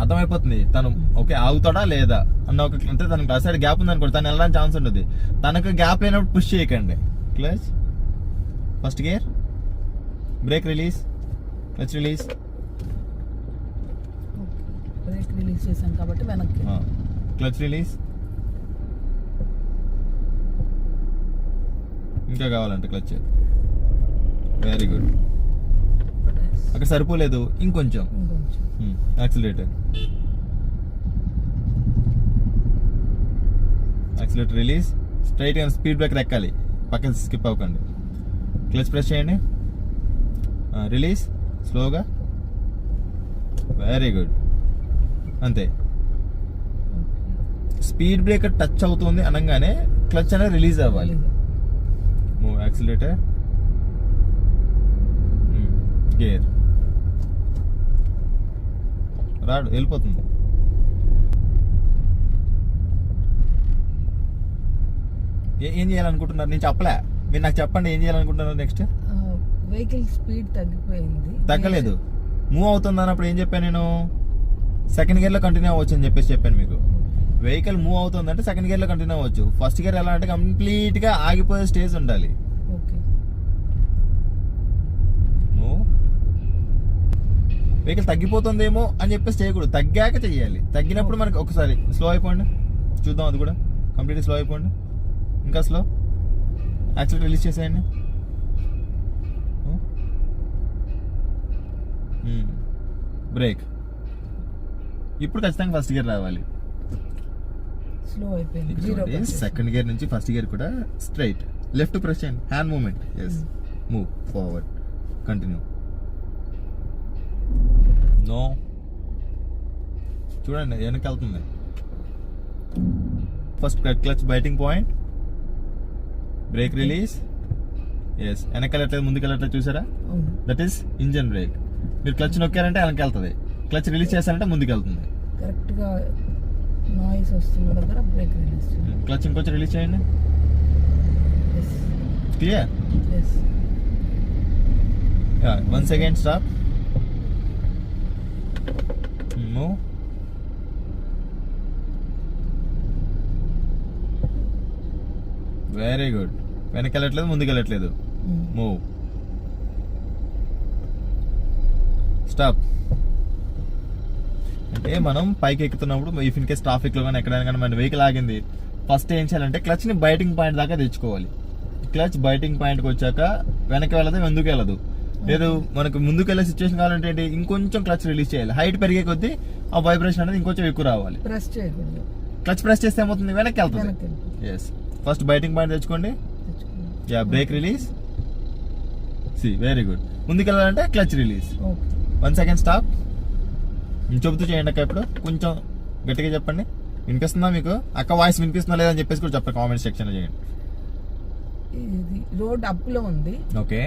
అర్థమైపోతుంది తను ఓకే ఆగుతాడా లేదా అన్న ఒక అంటే తనకు ఆ సైడ్ గ్యాప్ ఉంది అనుకోండి, తను వెళ్ళడానికి ఛాన్స్ ఉంటుంది. తనకు గ్యాప్ లేనప్పుడు పుష్ చేయకండి. Clutch first gear, break release, clutch release. Break release చేశాం కాబట్టి వెనక్కి, క్లచ్ రిలీజ్. ఇంకా కావాలంటే క్లచ్. Very good. అక్కడ సరిపోలేదు, ఇంకొంచెం యాక్సిలరేటర్. Accelerator release. స్ట్రైట్ గా స్పీడ్ బ్రేకర్ ఎక్కాలి, పక్కన స్కిప్ అవ్వకండి. క్లచ్ ప్రెస్ చేయండి, రిలీజ్ స్లోగా. వెరీ గుడ్, అంతే. స్పీడ్ బ్రేకర్ టచ్ అవుతుంది అనగానే క్లచ్ అనేది రిలీజ్ అవ్వాలి. Move accelerator, gear. రాడు, వెళ్ళిపోతుంది. ఏం చేయాలనుకుంటున్నారు? నేను చెప్పలే, మీరు నాకు చెప్పండి ఏం చేయాలనుకుంటున్నారు నెక్స్ట్. వెహికల్ స్పీడ్ తగ్గిపోయింది. తగ్గలేదు, మూవ్ అవుతుంది అన్నప్పుడు ఏం చెప్పాను నేను? సెకండ్ గేర్ లో కంటిన్యూ అవ్వచ్చు అని చెప్పాను మీకు. వెహికల్ మూవ్ అవుతుంది అంటే సెకండ్ గేర్ లో కంటిన్యూ అవ్వచ్చు. ఫస్ట్ గేర్ ఎలా అంటే కంప్లీట్ గా ఆగిపోయే స్టేజ్ ఉండాలి. వెహికల్ తగ్గిపోతుందేమో అని చెప్పేసి చేయకూడదు, తగ్గాక చెయ్యాలి. తగ్గినప్పుడు మనకి ఒకసారి స్లో అయిపోండి, చూద్దాం. అది కూడా కంప్లీట్ స్లో అయిపోండి, ఇంకా స్లో. యాక్సిలేటర్ రిలీజ్ చేసేయండి. బ్రేక్. ఇప్పుడు ఖచ్చితంగా ఫస్ట్ గేర్ రావాలి. స్లో అయిపోయింది. సెకండ్ గేర్ నుంచి ఫస్ట్ గేర్ కూడా స్ట్రైట్. లెఫ్ట్ ప్రెస్ చేయండి, hand movement. Yes, move forward, continue. No, చూడండి వెనక్కి వెళ్తుంది. First clutch biting point, brake release. Yes, వెనక్కి వెళ్ళట్లేదు ముందుకు వెళ్ళట్లేదు, చూసారా? That is engine brake. మీరు క్లచ్ నొక్కారంటే వెనక్కి వెళ్తుంది, క్లచ్ రిలీజ్ చేశారంటే ముందుకు వెళ్తుంది. కరెక్ట్ గా నాయిస్ వస్తున్న దగ్గర బ్రేక్ రిలీజ్. క్లచ్ ఇంకొంచెం రిలీజ్ చేయండి. Clear? Once again stop. Move. Very good. వెనక్కి వెళ్ళట్లేదు ముందుకు వెళ్ళట్లేదు. Move, stop. అంటే మనం పైకి ఎక్కుతున్నప్పుడు ఇఫ్ ఇన్ కేస్ ట్రాఫిక్ లో కానీ ఎక్కడైనా కానీ మన వెహికల్ ఆగింది, ఫస్ట్ ఏం చేయాలంటే క్లచ్ ని బైటింగ్ పాయింట్ దాకా తెచ్చుకోవాలి. క్లచ్ బైటింగ్ పాయింట్కి వచ్చాక వెనక్కి వెళ్ళదు, ముందుకు వెళ్ళదు. లేదు మనకు ముందుకు వెళ్ళే సిచ్యువేషన్ కావాలంటే ఏంటి, ఇంకొంచెం క్లచ్ రిలీజ్ చేయాలి. హైట్ పెరిగే కొద్దీ ఆ వైబ్రేషన్ అనేది ఇంకొంచెం ఎక్కువ రావాలి. క్లచ్ ప్రెస్ చేస్తే ఏమవుతుంది, వెనక్కి వెళ్తుంది. ఎస్, ఫస్ట్ బైటింగ్ పాయింట్ తెచ్చుకోండి. Ya, brake release. See, very good. ముందుకు వెళ్ళాలంటే క్లచ్ రిలీజ్. 1 second stop. చెబుతూ చేయండి అక్క. ఇప్పుడు కొంచెం గట్టిగా చెప్పండి. వినిపిస్తుందా మీకు? అక్క వాయిస్ వినిపిస్తుందా లేదని చెప్పేసి కూడా చెప్పండి, కామెంట్ సెక్షన్ లో చేయండి. ఇది రోడ్ అప్ లో ఉంది. ఓకే,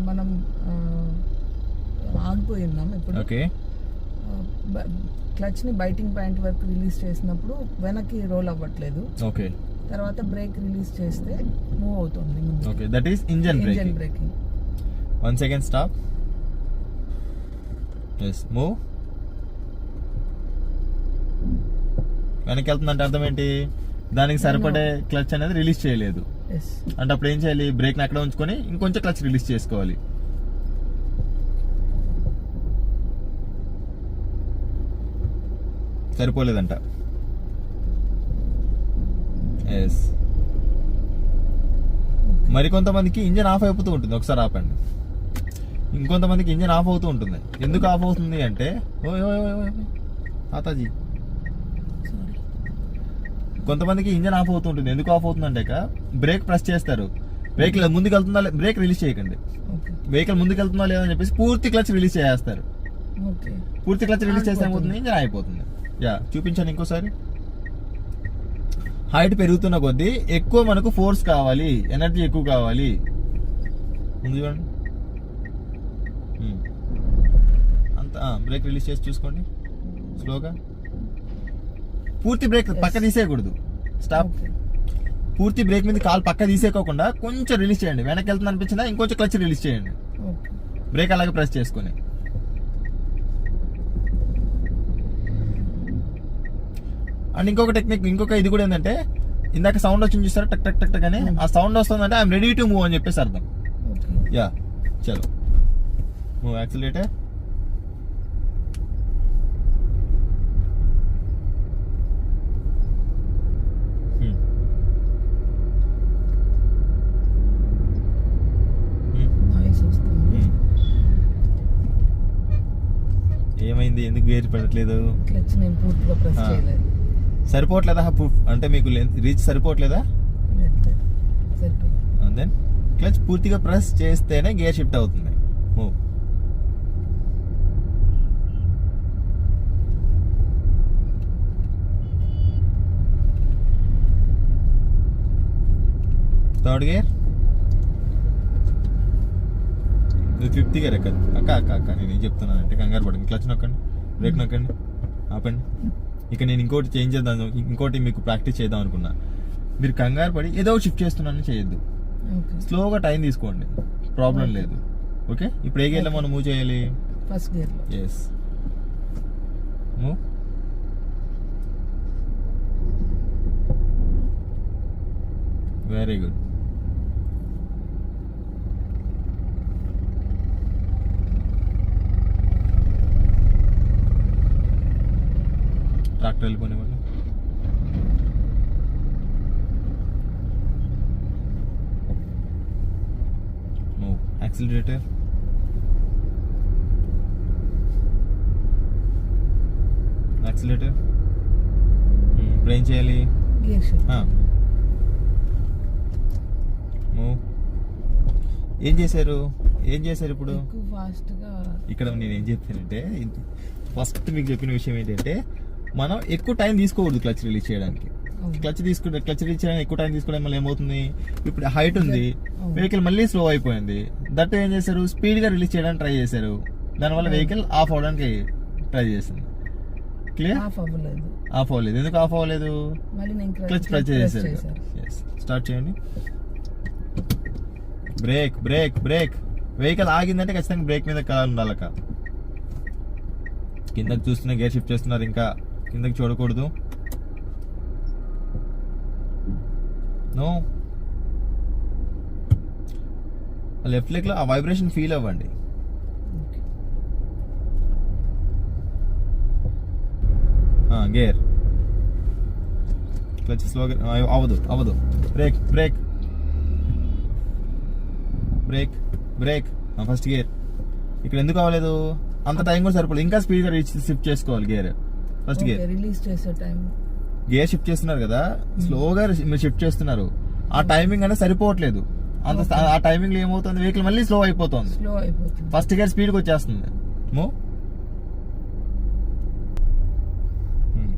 మనం ఆగిపోయి ఉన్నాం ఇప్పుడు. ఓకే, క్లచ్ ని బైటింగ్ పాయింట్ వరకు రిలీజ్ చేసినప్పుడు వెనక్కి రోల్ అవ్వట్లేదు. ఓకే, తర్వాత బ్రేక్ రిలీజ్ చేస్తే మూవ్ అవుతుంది. Okay, that is engine braking. 1 second stop. Yes, move. వెనక్కి వెళ్తుందంటే అర్థం ఏంటి, దానికి సరిపడే క్లచ్ అనేది రిలీజ్ చేయలేదు అంటే అప్పుడు ఏం చేయాలి, బ్రేక్ ని అక్కడ ఉంచుకొని ఇంకొంచెం క్లచ్ రిలీజ్ చేసుకోవాలి. సరిపోలేదంట. ఎస్, మరికొంతమందికి ఇంజన్ ఆఫ్ అయిపోతూ ఉంటుంది. ఒకసారి ఆపండి. ఇంకొంతమందికి ఇంజన్ ఆఫ్ అవుతూ ఉంటుంది. ఎందుకు ఆఫ్ అవుతుంది అంటే, తాతాజీ, కొంతమందికి ఇంజన్ ఆఫ్ అవుతుంటుంది. ఎందుకు ఆఫ్ అవుతుందంటే బ్రేక్ ప్రెస్ చేస్తారు, వెహికల్ ముందుకు వెళ్తుందా, బ్రేక్ రిలీజ్ చేయకండి. వెహికల్ ముందుకు వెళ్తుందా లేదని చెప్పేసి పూర్తి క్లచ్ రిలీజ్ చేస్తారు. పూర్తి క్లచ్ రిలీజ్ చేస్తే ఏమవుతుంది, ఇంజన్ అయిపోతుంది. యా, చూపించండి ఇంకోసారి. హైట్ పెరుగుతున్న కొద్దీ ఎక్కువ మనకు ఫోర్స్ కావాలి, ఎనర్జీ ఎక్కువ కావాలి. ముందు చూడండి అంతా. బ్రేక్ రిలీజ్ చేసి చూసుకోండి స్లోగా. పూర్తి బ్రేక్ పక్క తీసేయకూడదు. స్టాప్. పూర్తి బ్రేక్ మీద కాలు పక్క తీసేయకోకుండా కొంచెం రిలీజ్ చేయండి. వెనక్కి వెళ్తుంది అనిపించిందా, ఇంకొంచెం క్లచ్ రిలీజ్ చేయండి. బ్రేక్ అలాగే ప్రెస్ చేసుకొని. అండ్ ఇంకొక టెక్నిక్, ఇంకొక ఇది కూడా ఏంటంటే, ఇందాక సౌండ్ వచ్చింది చూస్తారా, టక్ టక్ టక్ టక్ అని, ఆ సౌండ్ వస్తుందంటే ఐఎమ్ రెడీ టు మూవ్ అని చెప్పేసి అర్థం. ఓకే. యా చలో మూవ్ యాక్సిలరేటర్. నాయిస్ వస్తుంది. ఏమైంది, ఎందుకు గేర్ పడట్లేదు? క్లచ్ నేను పూర్తిగా ప్రెస్ చేయలేదు. సరిపోవట్లేదా? అంటే మీకు రీచ్ సరిపోవట్లేదా? లేదు, సరిపోయింది. దెన్ క్లచ్ పూర్తిగా ప్రెస్ చేస్తేనే గేర్ షిఫ్ట్ అవుతుంది. మూవ్. థర్డ్ గేర్, ఇది ఫిఫ్త్ గేర్ ఎక్కదు. అక్క అక్క అక్క నేను ఏం చెప్తున్నానంటే, కంగారు పడండి, క్లచ్ నొక్కండి, బ్రేక్ నొక్కండి, ఆపండి. ఇక నేను ఇంకోటి చేంజ్ చేద్దాం, ఇంకోటి మీకు ప్రాక్టీస్ చేద్దాం అనుకున్నా. మీరు కంగారు పడి ఏదో షిఫ్ట్ చేస్తున్నాను చేయొద్దు, ఓకే. స్లోగా టైం తీసుకోండి, ప్రాబ్లం లేదు. ఓకే, ఇప్పుడు ఏ గేర్లో మనం మూవ్ చేయాలి? ఫస్ట్ గేర్ లో. Yes, move. Very good. Tractor వెళ్ళిపోనివ్వండి. Move accelerator. యాక్సిలరేటర్. ఇప్పుడు ఏం చేయాలి? Gear shift. మూవ్. ఏం చేశారు ఇప్పుడు? ఎక్కువ ఫాస్ట్ గా. ఇక్కడ నేను ఏం చెప్తానంటే, ఫస్ట్ మీకు చెప్పిన విషయం ఏంటంటే, మనం ఎక్కువ టైం తీసుకోకూడదు క్లచ్ రిలీజ్ చేయడానికి. క్లచ్ రిలీజ్ చేయడానికి ఎక్కువ టైం తీసుకోవడం వల్ల ఏమవుతుంది, ఇప్పుడు హైట్ ఉంది, వెహికల్ మళ్ళీ స్లో అయిపోయింది. దట్ ఏం చేశారు, స్పీడ్ గా రిలీజ్ చేయడానికి ట్రై చేశారు, దానివల్ల వెహికల్ ఆఫ్ అవడానికి ట్రై చేసింది. క్లియర్? ఆఫ్ అవ్వలేదు. ఎందుకు ఆఫ్ అవ్వలేదు? క్లచ్ ప్రెస్ చేశారు. స్టార్ట్ చేయండి. Break break break. వెహికల్ ఆగిందంటే ఖచ్చితంగా బ్రేక్ మీద కాలు ఉండాలక. కిందకి చూస్తున్న గేర్ షిఫ్ట్ చేస్తున్నారు, ఇంకా కిందకి చూడకూడదు. నో, లెఫ్ట్ లెగ్ లో ఆ వైబ్రేషన్ ఫీల్ అవ్వండి. గేర్ క్లచ్ స్లోగా అవ్వదు. Break break break break. First gear ఇక్కడ ఎందుకు అవ్వలేదు? అంత టైం కూడా సరిపోలేదు, ఇంకా స్పీడ్ గా షిఫ్ట్ చేసుకోవాలి గేర్. ఫస్ట్ గేర్ రిలీజ్ చేసే టైం, గేర్ షిఫ్ట్ చేస్తున్నారు కదా, స్లోగా మీరు షిఫ్ట్ చేస్తున్నారు, ఆ టైమింగ్ అనేది సరిపోవట్లేదు. అంత ఆ టైమింగ్ లో ఏమవుతుంది, వెహికల్ మళ్ళీ స్లో అయిపోతుంది. ఫస్ట్ గేర్ స్పీడ్ గా వచ్చేస్తుంది.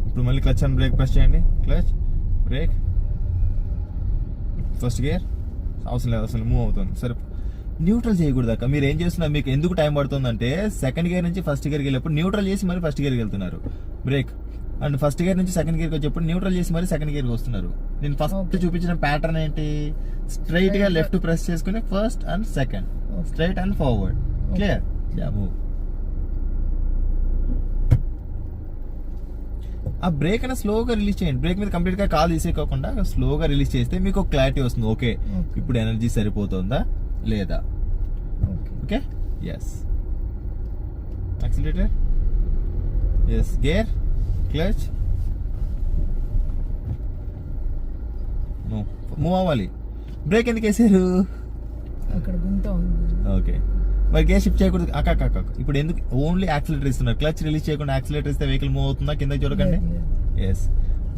ఇప్పుడు మళ్ళీ క్లచ్ అండ్ బ్రేక్ ప్రెస్ చేయండి. Clutch brake. ఫస్ట్ గేర్ అవసరం లేదు, అసలు మూవ్ అవుతుంది. సరే, న్యూట్రల్ చేయకూడదు అక్క. మీరు ఏం చేస్తున్నారు, మీకు ఎందుకు టైం పడుతుందంటే, సెకండ్ గేర్ నుంచి ఫస్ట్ గేర్కి వెళ్ళేప్పుడు న్యూట్రల్ చేసి మరి ఫస్ట్ గేర్కి వెళ్తున్నారు. బ్రేక్ అండ్ ఫస్ట్ గేర్ నుంచి సెకండ్ గేర్కి వచ్చేప్పుడు న్యూట్రల్ చేసి మరి సెకండ్ గేర్కి వస్తున్నారు. నేను ఫస్ట్ చూపించిన ప్యాటర్న్ ఏంటి, స్ట్రైట్ గా లెఫ్ట్ ప్రెస్ చేసుకుని first and second, straight and forward. Clear? Yeah, move. ఆ బ్రేక్ అనేది స్లోగా రిలీజ్ చేయండి. బ్రేక్ మీద కంప్లీట్ గా కాల్ తీసేయకుండా స్లోగా రిలీజ్ చేస్తే మీకు క్లారిటీ వస్తుంది. ఓకే, ఇప్పుడు ఎనర్జీ సరిపోతుందా లేదా. Okay, yes. Accelerator, yes. Gear, clutch, move అవ్వాలి. బ్రేక్ ఎందుకు వేసారు? అక్కడ గుంత ఉంది. ఓకే, మరి గేర్ షిఫ్ట్ చేయకూడదు అక్క. ఇప్పుడు ఎందుకు ఓన్లీ యాక్సిలరేటర్ ఇస్తున్నారు? క్లచ్ రిలీజ్ చేయకుండా యాక్సిలరేటర్ ఇస్తే వెహికల్ మూవ్ అవుతుందా? కిందకి చూడకండి. Yes,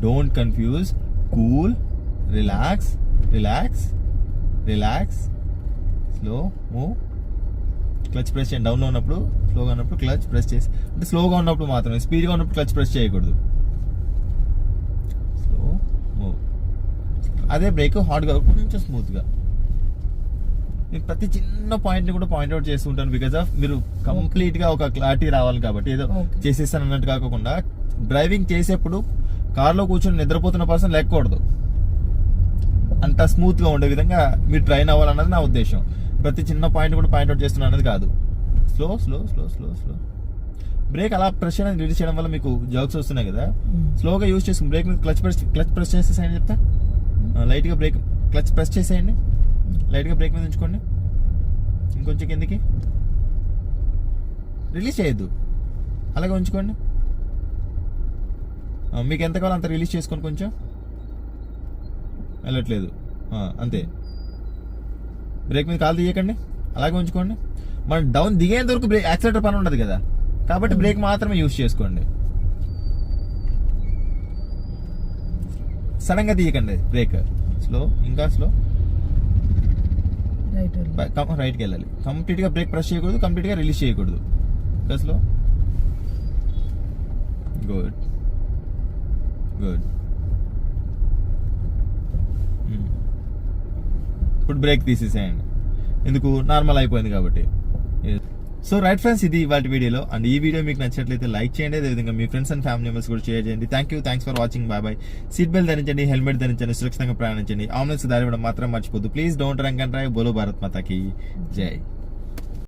don't confuse. Cool, relax relax relax. Slow move. Clutch press చేయండి. డౌన్లో ఉన్నప్పుడు, స్లోగా ఉన్నప్పుడు క్లచ్ ప్రెస్ చేసి, అంటే స్లోగా ఉన్నప్పుడు మాత్రమే, స్పీడ్గా ఉన్నప్పుడు క్లచ్ ప్రెస్ చేయకూడదు. Slow move. అదే బ్రేక్ హార్డ్గా, కొంచెం స్మూత్గా. నేను ప్రతి చిన్న పాయింట్ని కూడా పాయింట్అవుట్ చేస్తూ ఉంటాను, బికాజ్ ఆఫ్ మీరు కంప్లీట్గా ఒక క్లారిటీ రావాలి కాబట్టి. ఏదో చేసేస్తాను అన్నట్టు కాకుండా, డ్రైవింగ్ చేసేప్పుడు కార్లో కూర్చొని నిద్రపోతున్న పర్సన్ లేకూడదు, అంత స్మూత్గా ఉండే విధంగా మీరు ట్రైన్ అవ్వాలన్నది నా ఉద్దేశం. ప్రతి చిన్న పాయింట్ కూడా పాయింట్అవుట్ చేస్తున్నా అనేది కాదు. Slow slow slow slow slow. Break అలా ప్రెస్ చేయడం రిలీజ్ చేయడం వల్ల మీకు జర్క్స్ వస్తున్నాయి కదా, స్లోగా యూజ్ చేసుకుని బ్రేక్ మీద క్లచ్ ప్రెస్ చేసేసేయండి చెప్తా. లైట్గా బ్రేక్ క్లచ్ ప్రెస్ చేసేయండి, లైట్గా బ్రేక్ మీద ఉంచుకోండి, ఇంకొంచెం కిందికి రిలీజ్ చేయొద్దు, అలాగే ఉంచుకోండి. మీకు ఎంత కావాలో అంత రిలీజ్ చేసుకోండి, కొంచెం వెళ్ళట్లేదు అంతే. బ్రేక్ మీద కాలు తీయకండి, అలాగే ఉంచుకోండి. మనం డౌన్ దిగేంత వరకు బ్రేక్ యాక్సిలేటర్ పని ఉండదు కదా, కాబట్టి బ్రేక్ మాత్రమే యూజ్ చేసుకోండి. సడన్ గా తీయకండి బ్రేక్, స్లో, ఇంకా స్లో, రైట్కి వెళ్ళాలి. కంప్లీట్ గా బ్రేక్ ప్రెస్ చేయకూడదు, కంప్లీట్ గా రిలీజ్ చేయకూడదు. ఇంకా స్లో, గుడ్ గుడ్. ఇప్పుడు బ్రేక్ తీసేసేయండి, ఎందుకు నార్మల్ అయిపోయింది కాబట్టి. సో రైట్ ఫ్రెండ్స్, ఇది ఇవాళ వీడియోలో. అండ్ ఈ వీడియో మీకు నచ్చినట్లయితే లైక్ చేయండి, అదేవిధంగా మీ ఫ్రెండ్స్ అండ్ ఫ్యామిలీ మెంబర్స్ కూడా షేర్ చేయండి. Thanks for watching. Bye. Seat belt ధరించండి, హెల్మెట్ ధరించండి, సురక్షితంగా ప్రయాణించండి. ఆంబులెన్స్ దారి ఇవ్వడం మాత్రం మర్చిపోద్దు. Please don't drunk and drive. బోలో భారత్ మాతాకి జై.